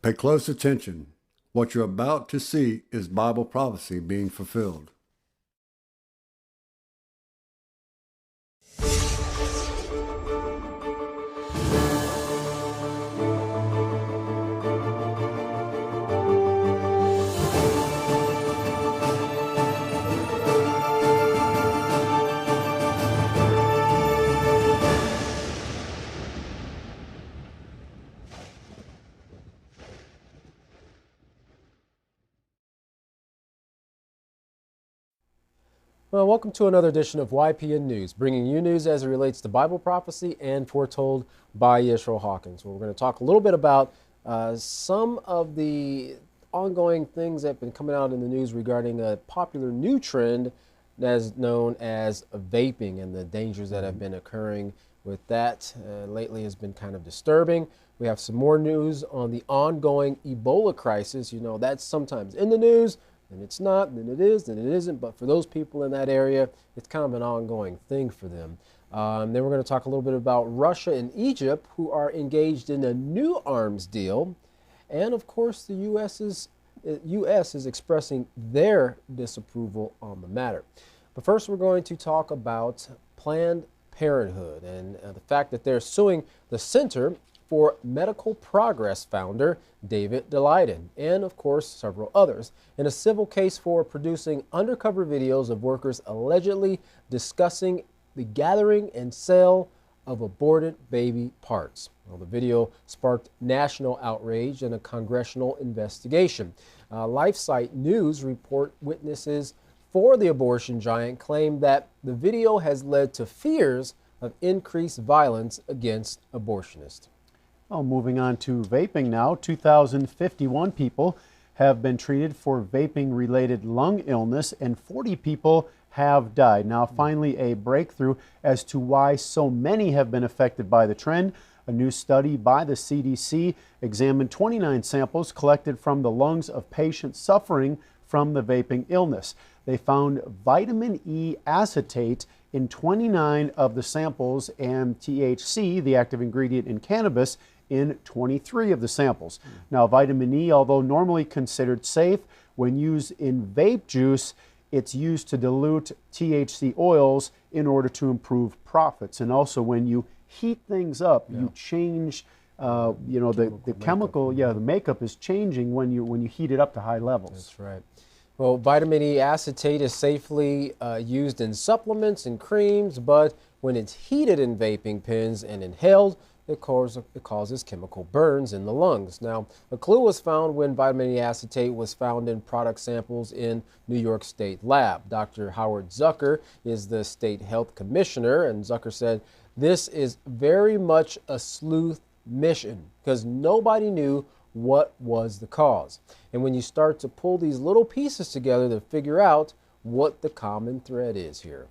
Pay close attention. What you're about to see is Bible prophecy being fulfilled. Well, welcome to another edition of YPN News, bringing you news as it relates to Bible prophecy and foretold by Yisrael Hawkins. Well, we're going to talk a little bit about some of the ongoing things that have been coming out in the news regarding a popular new trend that's known as vaping and the dangers that have been occurring with that. Lately has been kind of disturbing. We have some more news on the ongoing Ebola crisis. You know, that's sometimes in the news, then it's not, then it is, then it isn't. But for those people in that area, it's kind of an ongoing thing for them. Then we're going to talk a little bit about Russia and Egypt, who are engaged in a new arms deal. And of course, the U.S. is expressing their disapproval on the matter. But first, we're going to talk about Planned Parenthood and the fact that they're suing the Center for Medical Progress founder David Daleiden, and of course several others, in a civil case for producing undercover videos of workers allegedly discussing the gathering and sale of aborted baby parts. Well, the video sparked national outrage and a congressional investigation. LifeSite News report witnesses for the abortion giant claim that the video has led to fears of increased violence against abortionists. Well, moving on to vaping now, 2,051 people have been treated for vaping-related lung illness and 40 people have died. Now, finally, a breakthrough as to why so many have been affected by the trend. A new study by the CDC examined 29 samples collected from the lungs of patients suffering from the vaping illness. They found vitamin E acetate in 29 of the samples and THC, the active ingredient in cannabis, in 23 of the samples. Now, vitamin E, although normally considered safe, when used in vape juice, it's used to dilute THC oils in order to improve profits. And also, when you heat things up, you change, the chemical, the makeup is changing when you heat it up to high levels. That's right. Well, vitamin E acetate is safely used in supplements and creams, but when it's heated in vaping pens and inhaled, it causes chemical burns in the lungs. Now, a clue was found when vitamin E acetate was found in product samples in New York State lab. Dr. Howard Zucker is the state health commissioner, and Zucker said, "This is very much a sleuth mission because nobody knew what was the cause." And when you start to pull these little pieces together to figure out what the common thread is here.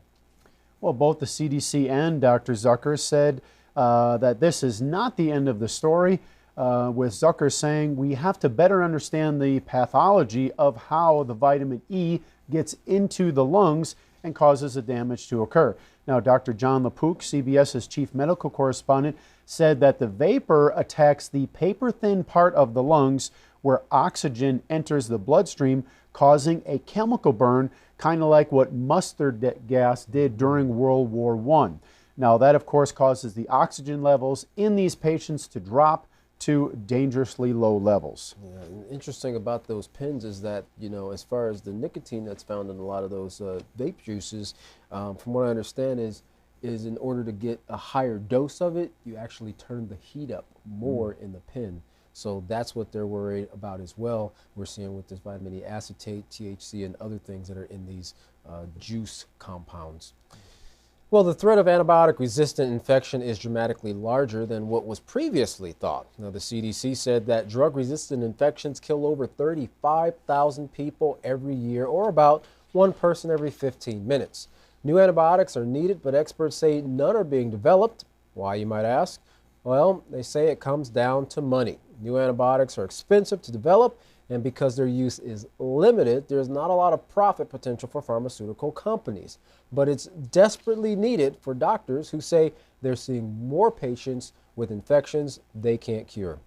Well, both the CDC and Dr. Zucker said that this is not the end of the story, with Zucker saying we have to better understand the pathology of how the vitamin E gets into the lungs and causes the damage to occur. Now, Dr. John LaPook, CBS's chief medical correspondent, said that the vapor attacks the paper-thin part of the lungs where oxygen enters the bloodstream, causing a chemical burn, kind of like what mustard gas did during World War I. Now, that, of course, causes the oxygen levels in these patients to drop to dangerously low levels. Yeah, interesting about those pens is that, as far as the nicotine that's found in a lot of those vape juices, from what I understand is in order to get a higher dose of it, you actually turn the heat up more in the pen. So that's what they're worried about as well. We're seeing with this vitamin E acetate, THC, and other things that are in these juice compounds. Well, the threat of antibiotic-resistant infection is dramatically larger than what was previously thought. Now, the CDC said that drug-resistant infections kill over 35,000 people every year, or about one person every 15 minutes. New antibiotics are needed, but experts say none are being developed. Why, you might ask? Well, they say it comes down to money. New antibiotics are expensive to develop, and because their use is limited, there's not a lot of profit potential for pharmaceutical companies. But it's desperately needed for doctors who say they're seeing more patients with infections they can't cure.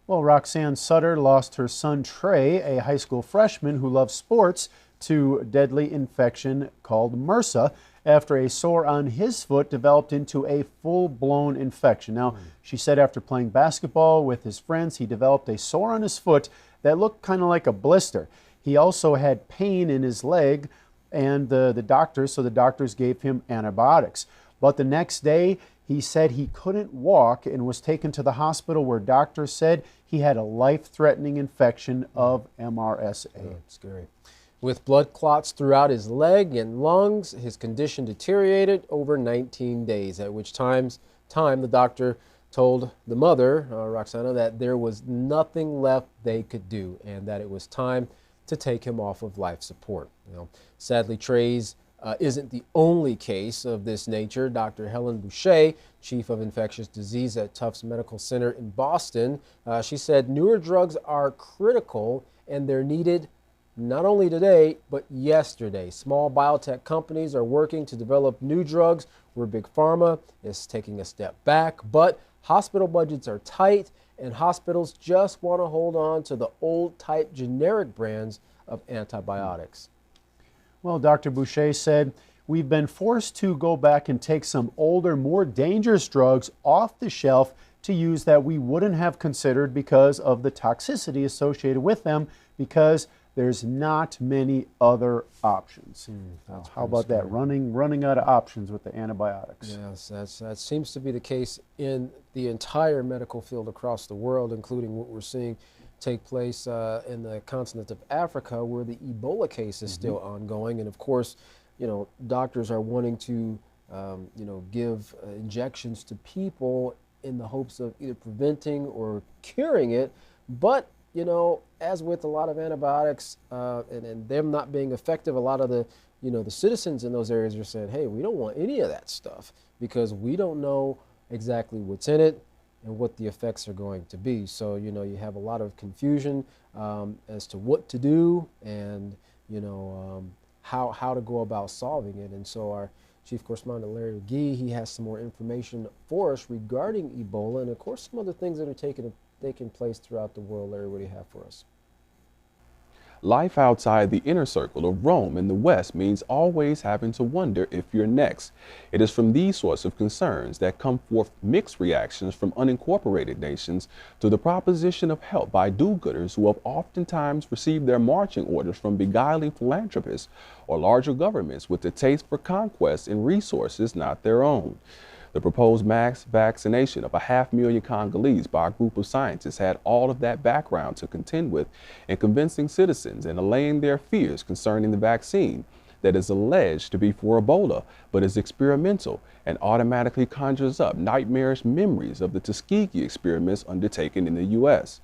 Well, Roxanne Sutter lost her son Trey, a high school freshman who loves sports, to deadly infection called MRSA after a sore on his foot developed into a full-blown infection. Now, she said after playing basketball with his friends, he developed a sore on his foot that looked kind of like a blister. He also had pain in his leg, and the doctors gave him antibiotics. But the next day, he said he couldn't walk and was taken to the hospital where doctors said he had a life-threatening infection of MRSA. Oh, scary. With blood clots throughout his leg and lungs, his condition deteriorated over 19 days, at which time the doctor told the mother, Roxana, that there was nothing left they could do and that it was time to take him off of life support. Sadly, Trey's isn't the only case of this nature. Dr. Helen Boucher, chief of infectious disease at Tufts Medical Center in Boston, she said newer drugs are critical and they're needed not only today, but yesterday. Small biotech companies are working to develop new drugs where Big Pharma is taking a step back, but hospital budgets are tight and hospitals just want to hold on to the old type generic brands of antibiotics. Well, Dr. Boucher said, we've been forced to go back and take some older, more dangerous drugs off the shelf to use that we wouldn't have considered because of the toxicity associated with them, because there's not many other options. How about that? Running out of options with the antibiotics. Yes, that seems to be the case in the entire medical field across the world, including what we're seeing take place in the continent of Africa, where the Ebola case is still ongoing. And of course, doctors are wanting to, give injections to people in the hopes of either preventing or curing it. But as with a lot of antibiotics and them not being effective, a lot of the, the citizens in those areas are saying, hey, we don't want any of that stuff because we don't know exactly what's in it and what the effects are going to be. So, you have a lot of confusion as to what to do and, how to go about solving it. And so our Chief Correspondent Larry McGee, he has some more information for us regarding Ebola and, of course, some other things that are taking place throughout the world. Larry, what do you have for us? Life outside the inner circle of Rome in the West means always having to wonder if you're next. It is from these sorts of concerns that come forth mixed reactions from unincorporated nations to the proposition of help by do-gooders who have oftentimes received their marching orders from beguiling philanthropists or larger governments with the taste for conquest and resources not their own. The proposed mass vaccination of 500,000 Congolese by a group of scientists had all of that background to contend with in convincing citizens and allaying their fears concerning the vaccine that is alleged to be for Ebola, but is experimental and automatically conjures up nightmarish memories of the Tuskegee experiments undertaken in the U.S.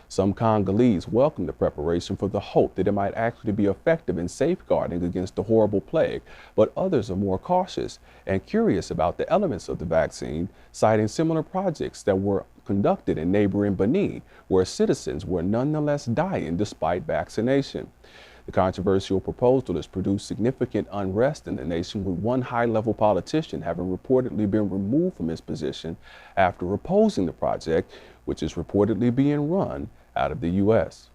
Some Congolese welcomed the preparation for the hope that it might actually be effective in safeguarding against the horrible plague, but others are more cautious and curious about the elements of the vaccine, citing similar projects that were conducted in neighboring Benin, where citizens were nonetheless dying despite vaccination. The controversial proposal has produced significant unrest in the nation, with one high-level politician having reportedly been removed from his position after opposing the project, which is reportedly being run out of the U.S.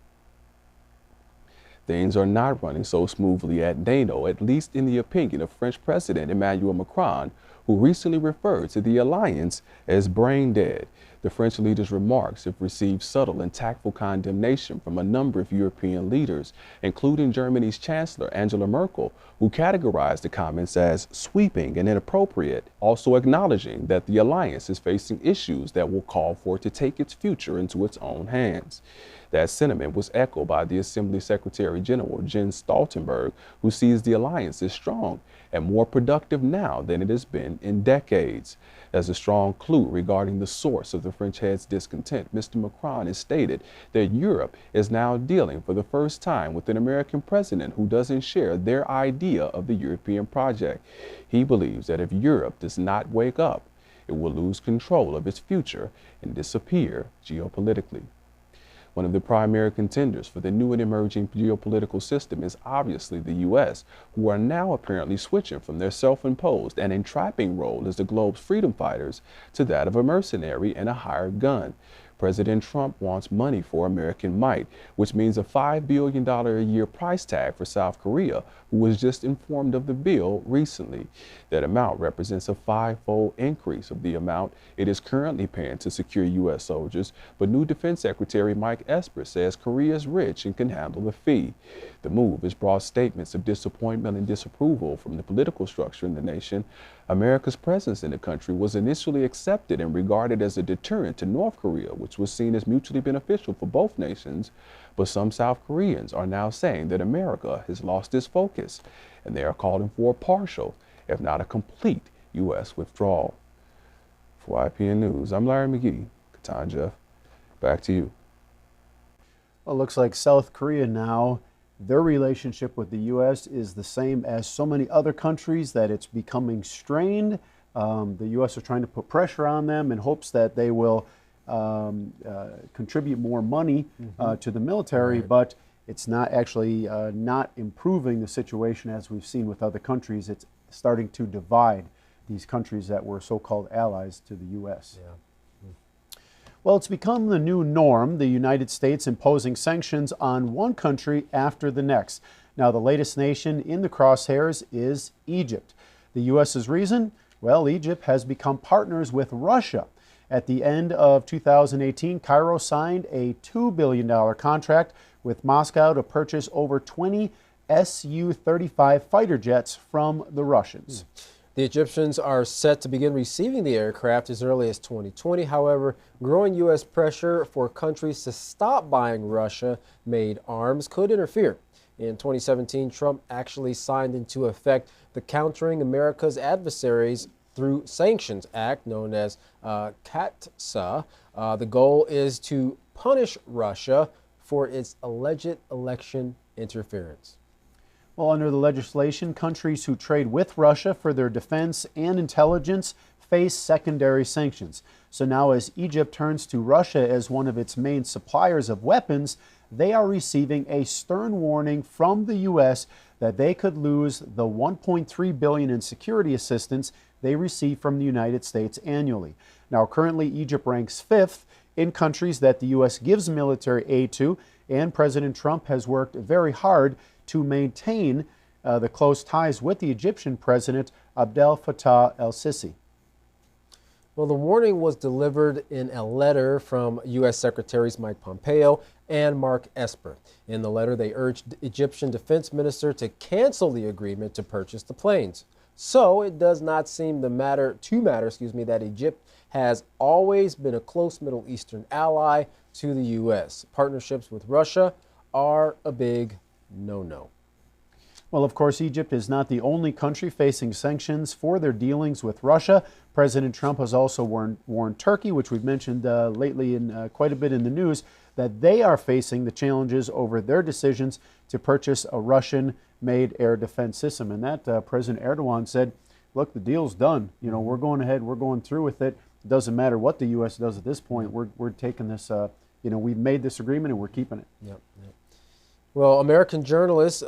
Things are not running so smoothly at NATO, at least in the opinion of French President Emmanuel Macron, who recently referred to the alliance as brain dead. The French leader's remarks have received subtle and tactful condemnation from a number of European leaders, including Germany's Chancellor Angela Merkel, who categorized the comments as sweeping and inappropriate, also acknowledging that the alliance is facing issues that will call for it to take its future into its own hands. That sentiment was echoed by the Assembly Secretary General Jens Stoltenberg, who sees the alliance as strong and more productive now than it has been in decades. As a strong clue regarding the source of the French head's discontent, Mr. Macron has stated that Europe is now dealing for the first time with an American president who doesn't share their idea of the European project. He believes that if Europe does not wake up, it will lose control of its future and disappear geopolitically. One of the primary contenders for the new and emerging geopolitical system is obviously the U.S., who are now apparently switching from their self-imposed and entrapping role as the globe's freedom fighters to that of a mercenary and a hired gun. President Trump wants money for American might, which means a $5 billion a year price tag for South Korea, who was just informed of the bill recently. That amount represents a five-fold increase of the amount it is currently paying to secure U.S. soldiers, but new Defense Secretary Mike Esper says Korea is rich and can handle the fee. The move has brought statements of disappointment and disapproval from the political structure in the nation. America's presence in the country was initially accepted and regarded as a deterrent to North Korea, which was seen as mutually beneficial for both nations. But some South Koreans are now saying that America has lost its focus, and they are calling for a partial, if not a complete, U.S. withdrawal. For YPN News, I'm Larry McGee. Katan Jeff, back to you. Well, it looks like South Korea now, their relationship with the U.S. is the same as so many other countries, that it's becoming strained. The U.S. are trying to put pressure on them in hopes that they will contribute more money to the military, but it's not actually not improving the situation as we've seen with other countries. It's starting to divide these countries that were so-called allies to the U.S. Yeah. Well, it's become the new norm, the United States imposing sanctions on one country after the next. Now, the latest nation in the crosshairs is Egypt. The U.S.'s reason? Well, Egypt has become partners with Russia. At the end of 2018, Cairo signed a $2 billion contract with Moscow to purchase over 20 Su-35 fighter jets from the Russians. The Egyptians are set to begin receiving the aircraft as early as 2020. However, growing U.S. pressure for countries to stop buying Russia-made arms could interfere. In 2017, Trump actually signed into effect the Countering America's Adversaries Through Sanctions Act, known as CAATSA. The goal is to punish Russia for its alleged election interference. Well, under the legislation, countries who trade with Russia for their defense and intelligence face secondary sanctions. So now, as Egypt turns to Russia as one of its main suppliers of weapons, they are receiving a stern warning from the U.S. that they could lose the $1.3 billion in security assistance they receive from the United States annually. Now, currently, Egypt ranks 5th in countries that the U.S. gives military aid to, and President Trump has worked very hard to maintain the close ties with the Egyptian President Abdel Fattah el-Sisi. Well, the warning was delivered in a letter from U.S. Secretaries Mike Pompeo and Mark Esper. In the letter, they urged the Egyptian Defense Minister to cancel the agreement to purchase the planes. So it does not seem to matter that Egypt has always been a close Middle Eastern ally to the U.S. Partnerships with Russia are a big no-no. Well, of course, Egypt is not the only country facing sanctions for their dealings with Russia. President Trump has also warned Turkey, which we've mentioned lately in quite a bit in the news, that they are facing the challenges over their decisions to purchase a Russian-made air defense system. And that President Erdogan said, look, the deal's done. You know, we're going ahead, we're going through with it. It doesn't matter what the U.S. does at this point. We're taking this, we've made this agreement and we're keeping it. Yep. Well, American journalist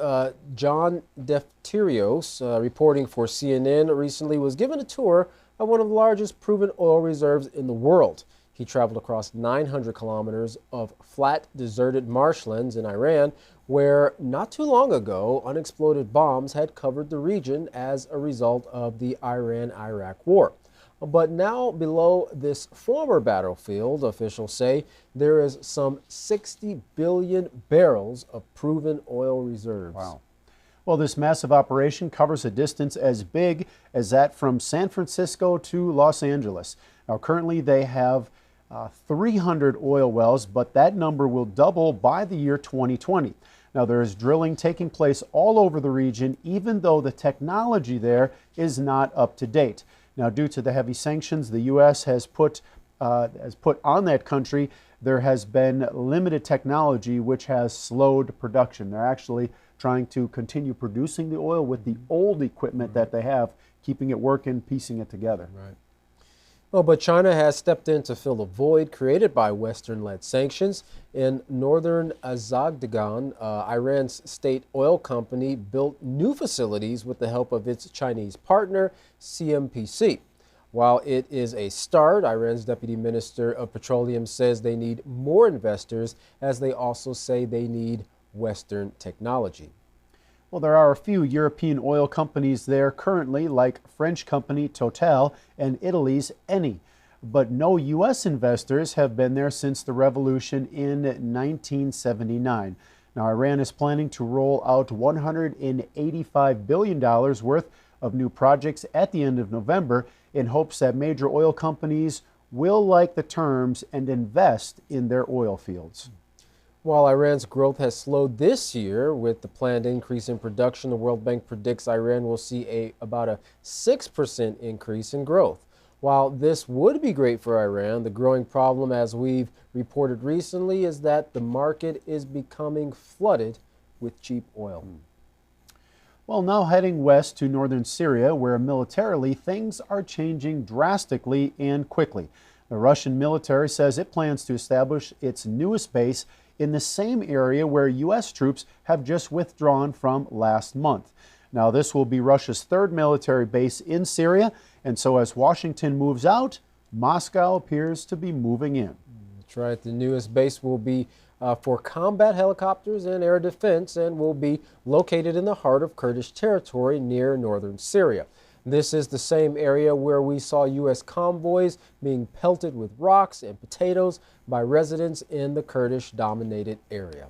John Defterios, reporting for CNN recently, was given a tour of one of the largest proven oil reserves in the world. He traveled across 900 kilometers of flat, deserted marshlands in Iran, where not too long ago, unexploded bombs had covered the region as a result of the Iran-Iraq war. But now below this former battlefield, officials say there is some 60 billion barrels of proven oil reserves. Wow. Well, this massive operation covers a distance as big as that from San Francisco to Los Angeles. Now, currently they have 300 oil wells, but that number will double by the year 2020. Now, there is drilling taking place all over the region, even though the technology there is not up to date. Now, due to the heavy sanctions the U.S. has put on that country, there has been limited technology which has slowed production. They're actually trying to continue producing the oil with the old equipment that they have, keeping it working, piecing it together. Right. Well, but China has stepped in to fill the void created by Western-led sanctions. In northern Azerbaijan, Iran's state oil company built new facilities with the help of its Chinese partner, CMPC. While it is a start, Iran's Deputy Minister of Petroleum says they need more investors, as they also say they need Western technology. Well, there are a few European oil companies there currently, like French company Total and Italy's Eni. But no U.S. investors have been there since the revolution in 1979. Now, Iran is planning to roll out $185 billion worth of new projects at the end of November in hopes that major oil companies will like the terms and invest in their oil fields. While Iran's growth has slowed this year with the planned increase in production, the World Bank predicts Iran will see about a 6% increase in growth. While this would be great for Iran, the growing problem, as we've reported recently, is that the market is becoming flooded with cheap oil. Well, now heading west to northern Syria, where militarily things are changing drastically and quickly. The Russian military says it plans to establish its newest base in the same area where U.S. troops have just withdrawn from last month. Now, this will be Russia's third military base in Syria, and so as Washington moves out, Moscow appears to be moving in. That's right. The newest base will be for combat helicopters and air defense and will be located in the heart of Kurdish territory near northern Syria. This is the same area where we saw U.S. convoys being pelted with rocks and potatoes by residents in the Kurdish-dominated area.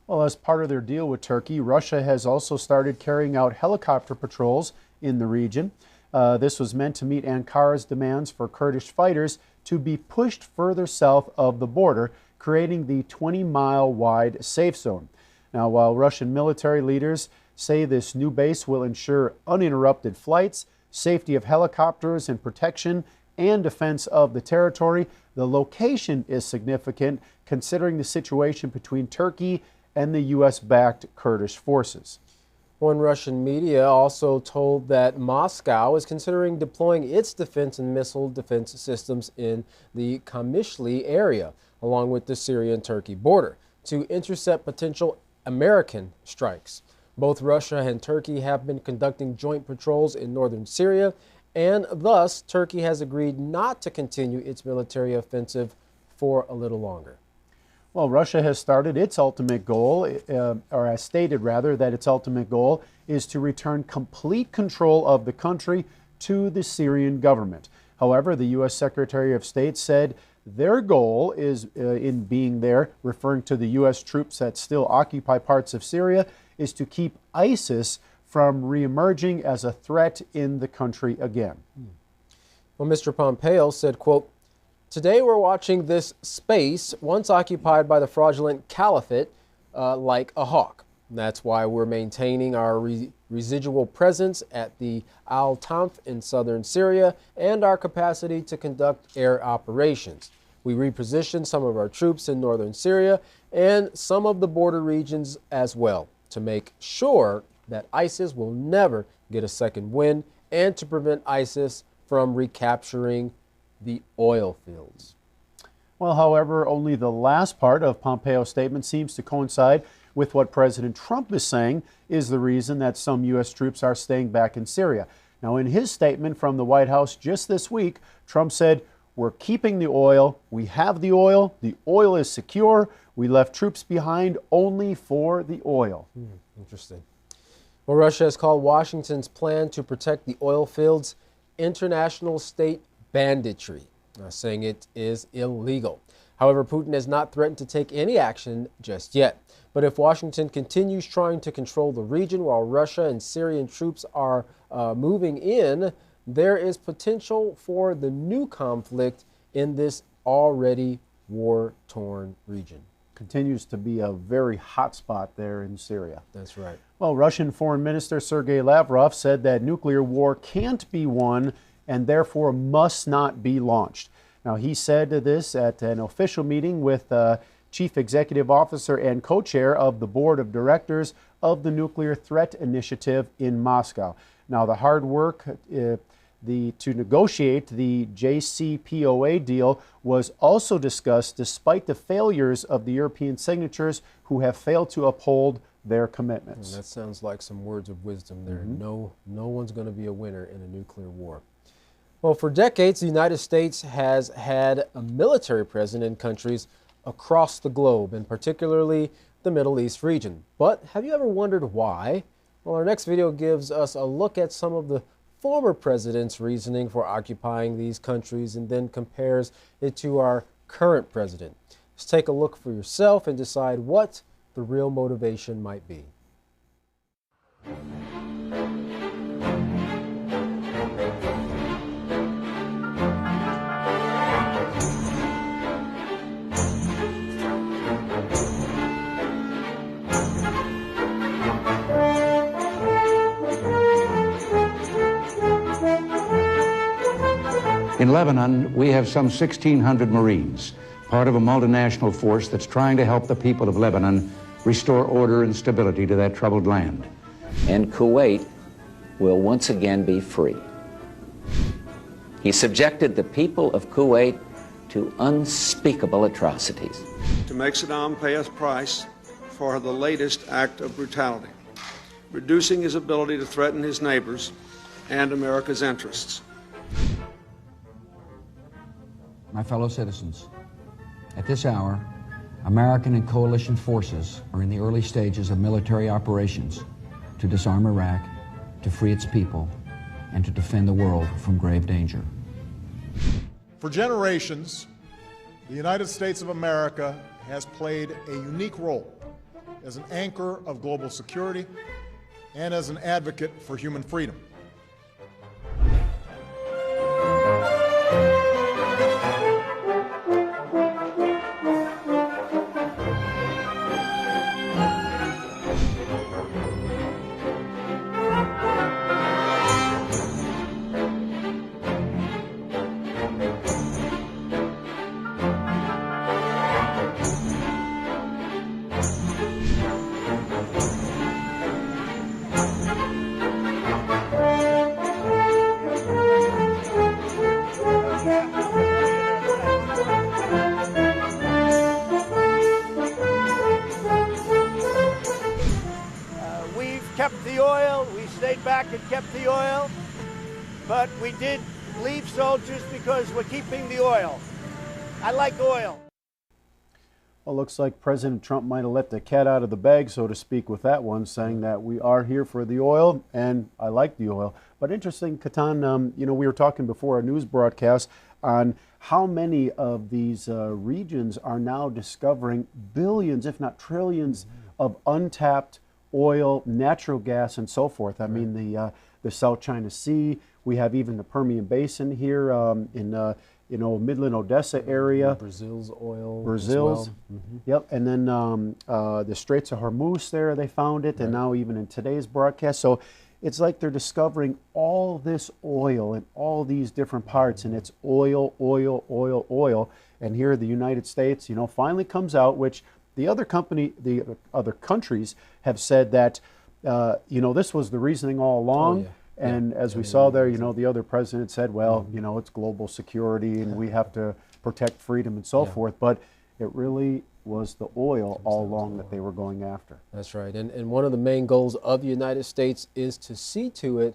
Well, as part of their deal with Turkey, Russia has also started carrying out helicopter patrols in the region. This was meant to meet Ankara's demands for Kurdish fighters to be pushed further south of the border, creating the 20-mile-wide safe zone. Now, while Russian military leaders say this new base will ensure uninterrupted flights, safety of helicopters, and protection and defense of the territory, the location is significant considering the situation between Turkey and the U.S.-backed Kurdish forces. One Russian media also told that Moscow is considering deploying its defense and missile defense systems in the Kamishli area, along with the Syrian-Turkey border, to intercept potential American strikes. Both Russia and Turkey have been conducting joint patrols in northern Syria, and thus Turkey has agreed not to continue its military offensive for a little longer. Well, Russia has started its ultimate goal, or has stated rather, that its ultimate goal is to return complete control of the country to the Syrian government. However, the U.S. Secretary of State said their goal is, in being there, referring to the U.S. troops that still occupy parts of Syria, is to keep ISIS from reemerging as a threat in the country again. Well, Mr. Pompeo said, quote, "Today we're watching this space once occupied by the fraudulent caliphate like a hawk. That's why we're maintaining our residual presence at the Al-Tanf in southern Syria and our capacity to conduct air operations. We repositioned some of our troops in northern Syria and some of the border regions as well to make sure that ISIS will never get a second wind and to prevent ISIS from recapturing the oil fields." Well, however, only the last part of Pompeo's statement seems to coincide with what President Trump is saying is the reason that some U.S. troops are staying back in Syria. Now, in his statement from the White House just this week, Trump said, "We're keeping the oil. We have the oil. The oil is secure. We left troops behind only for the oil." Interesting. Well, Russia has called Washington's plan to protect the oil fields international state banditry, saying it is illegal. However, Putin has not threatened to take any action just yet. But if Washington continues trying to control the region while Russia and Syrian troops are moving in, there is potential for the new conflict in this already war-torn region. Continues to be a very hot spot there in Syria. That's right. Well, Russian Foreign Minister Sergei Lavrov said that nuclear war can't be won and therefore must not be launched. Now, he said this at an official meeting with Chief Executive Officer and co-chair of the Board of Directors of the Nuclear Threat Initiative in Moscow. Now, the hard work to negotiate the JCPOA deal was also discussed despite the failures of the European signatures who have failed to uphold their commitments. That sounds like some words of wisdom there. No one's going to be a winner in a nuclear war. Well, for decades, the United States has had a military presence in countries across the globe, and particularly the Middle East region. But have you ever wondered why? Well, our next video gives us a look at some of the former presidents' reasoning for occupying these countries and then compares it to our current president. Let's take a look for yourself and decide what the real motivation might be. In Lebanon, we have some 1,600 Marines, part of a multinational force that's trying to help the people of Lebanon restore order and stability to that troubled land. And Kuwait will once again be free. He subjected the people of Kuwait to unspeakable atrocities. To make Saddam pay a price for the latest act of brutality, reducing his ability to threaten his neighbors and America's interests. My fellow citizens, at this hour, American and coalition forces are in the early stages of military operations to disarm Iraq, to free its people, and to defend the world from grave danger. For generations, the United States of America has played a unique role as an anchor of global security and as an advocate for human freedom. Kept the oil, we stayed back and kept the oil, but we did leave soldiers because we're keeping the oil. I like oil. Well, looks like President Trump might have let the cat out of the bag, so to speak, with that one, saying that we are here for the oil, and I like the oil. But interesting, Katan, you know, we were talking before our news broadcast on how many of these regions are now discovering billions, if not trillions, of untapped oil, natural gas, and so forth. I mean, the South China Sea. We have even the Permian Basin here in Midland, Odessa area. Brazil's oil. Brazil's. As well. Yep. And then the Straits of Hormuz there, they found it, and now even in today's broadcast. So it's like they're discovering all this oil in all these different parts, and it's oil, oil, oil, oil. And here the United States, you know, finally comes out, which the other other countries have said that, you know, this was the reasoning all along. And as we saw there, you know, the other president said, well, you know, it's global security and we have to protect freedom and so forth. But it really was the oil all along that they were going after. That's right. And one of the main goals of the United States is to see to it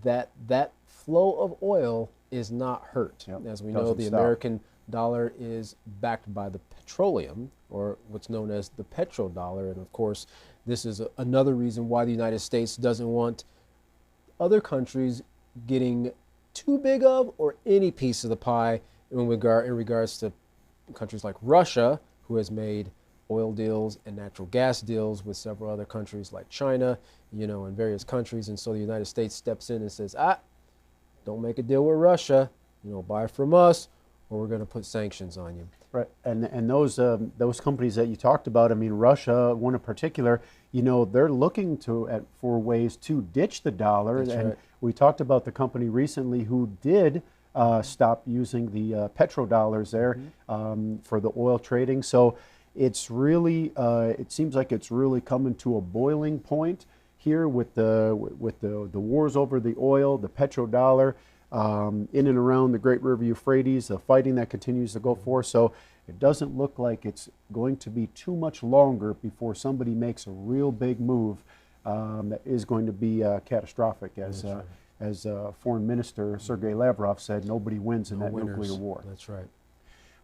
that that flow of oil is not hurt. As we know, the American dollar is backed by the petroleum, or what's known as the petrodollar. And of course, this is another reason why the United States doesn't want other countries getting too big of or any piece of the pie in regards to countries like Russia, who has made oil deals and natural gas deals with several other countries like China, you know, and various countries. And so the United States steps in and says, don't make a deal with Russia, you know, buy from us, or we're going to put sanctions on you. Right, and those companies that you talked about, I mean, Russia, one in particular, you know, they're looking for ways to ditch the dollar. That's and right. We talked about the company recently who did stop using the petrodollars there for the oil trading. So it's really, it seems like it's really coming to a boiling point here with the wars over the oil, the petrodollar. In and around the Great River Euphrates, the fighting that continues to go forth. So it doesn't look like it's going to be too much longer before somebody makes a real big move that is going to be catastrophic, as as Foreign Minister Sergei Lavrov said, nobody wins in that nuclear war. That's right.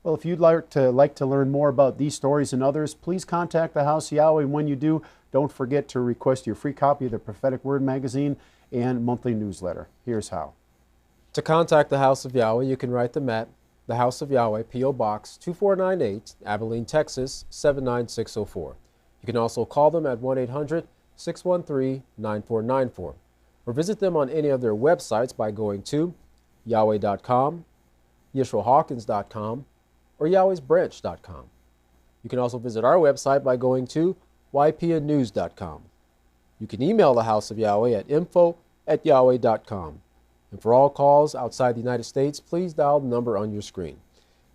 Well, if you'd like to learn more about these stories and others, please contact the House of Yahweh. When you do, don't forget to request your free copy of the Prophetic Word magazine and monthly newsletter. Here's how. To contact the House of Yahweh, you can write them at the House of Yahweh, P.O. Box 2498, Abilene, Texas 79604. You can also call them at 1-800-613-9494 or visit them on any of their websites by going to Yahweh.com, YisraelHawkins.com, or Yahweh'sBranch.com. You can also visit our website by going to YPNnews.com. You can email the House of Yahweh at info@yahweh.com. And for all calls outside the United States, please dial the number on your screen.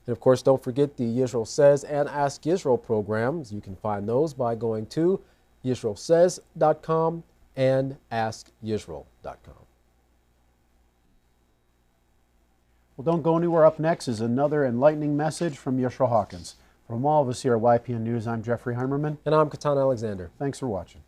And of course, don't forget the Yisrael Says and Ask Yisrael programs. You can find those by going to YisraelSays.com and AskYisrael.com. Well, don't go anywhere. Up next is another enlightening message from Yisrael Hawkins. From all of us here at YPN News, I'm Jeffrey Heimerman. And I'm Katan Alexander. Thanks for watching.